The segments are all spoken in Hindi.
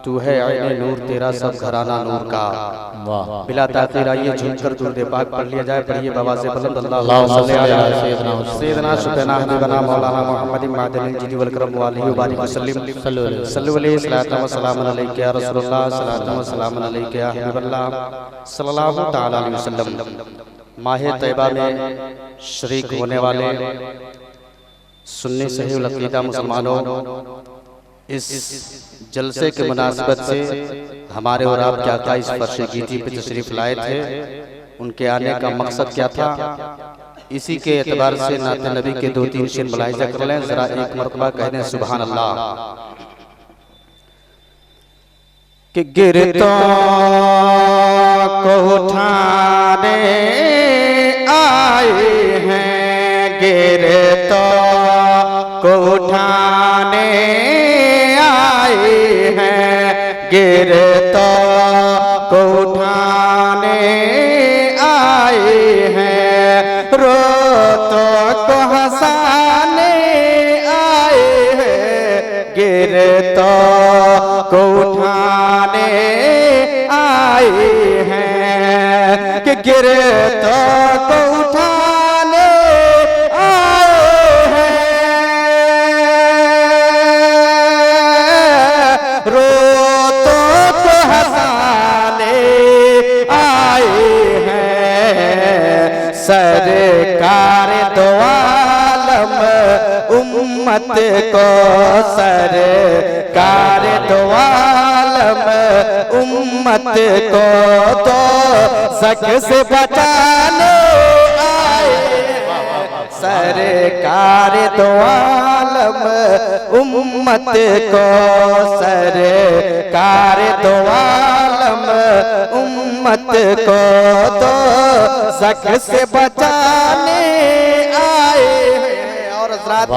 तू है आईने नूर तेरा सब घराना नूर का। बिला ताखीर आइए झुमकर दुरूद पाक पढ़ लिया जाए। पढ़िए बाबा से बुलंद अल्लाहुम्मा सल्ली अला सय्यदना शुबना हबीबना मौलाना मुहम्मद मादनिल जिद वल करम व आलिहि व बारिक वसल्लम सल्लल्लाहु अलैहि सल्लल्लाहु सलाम अलैका या रसूलुल्लाह सल्लल्लाहु अलैहि सलाम अलैका या हबीबल्लाह सल्लल्लाहु तआला अलैहि वसल्लम। माह तैयबा में शरीक होने वाले सुन्नी सही उल अक़ीदा मुसलमानों, इस जलसे के मुनासिबत से हमारे और आपके आका इस फर्श गीती पे तशरीफ लाए थे। उनके आने का मकसद क्या था, इसी के एतबार से नात नबी के 2-3 शेर मुलाहिजा कर लें। जरा एक मरतबा कह दें सुभान अल्लाह। कि गिरतों को उठाने आए हैं, गिरतों को उठाने आए हैं, गिरतों को उठाने आए हैं, रोतों को हंसाने आए हैं, गिरतों को उठाने आए हैं। कि गिरतों को उठाने आए हैं, रोतों को हंसाने आए हैं। सरकार दो आलम उम्मत को, सरकार दो आलम उम्मत को तो सक से बचाने आए हैं। सरकार दो आलम उम्मत को, सरकार दो आलम उम्मत को तो सक से बचाने आए हैं। और हज़रात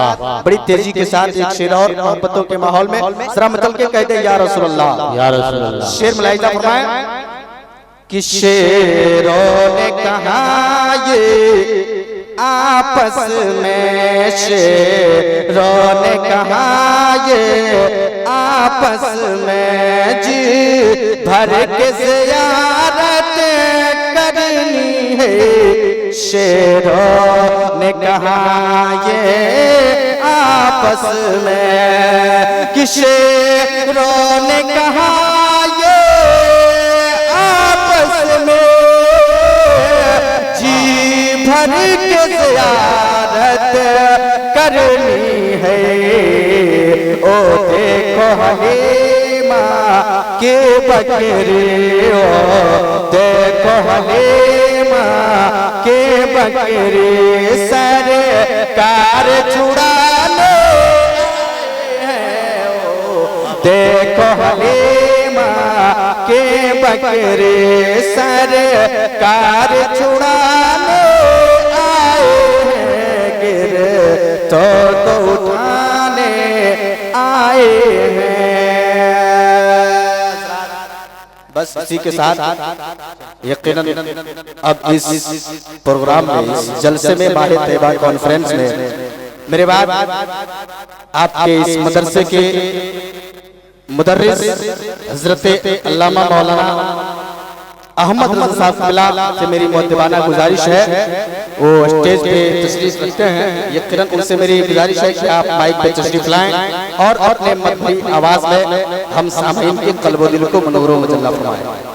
बड़ी तेजी के साथ एक शेर और मोहब्बतों के माहौल में जरा मतल के कहते हैं या रसूलुल्लाह, या रसूलुल्लाह। शेर मुलाहिजा फरमाएं कि शेरों ने कहा ये आपस में, शेरों ने कहा ये आपस में, जी भर के ज़ियारत करनी है। शेरों ने कहा ये आपस में, कि शेरों ने कहा ये आपस में, जी भर के ज़ियारत करनी है। ओ देखो हलीमा के बकरे, ओ देखो हलीमा के बकरे, सरकार छुड़ाने हैं। ओ देखो हलीमा के बकरे, सरकार छुड़ाने आए हैं, गिरतों को उठाने आए हैं। बस इसी के साथ यकीनन अब इस प्रोग्राम में, इस जलसे में, माह तैयबा कॉन्फ्रेंस में मेरे बाद आपके इस मदरसे के मुदर्रिस हजरत अल्लामा मौलाना अहमद रज़ा साहब क़िबला से मेरी मुअद्दिबाना गुजारिश है, वो स्टेज पे तशरीफ रखते हैं। यकीनन उनसे मेरी गुजारिश है कि आप माइक पे तशरीफ लाएं और अपने मधुर आवाज में हम सामईन के क़ल्ब व दिल को मनूर व मुजल्ला फरमाएं।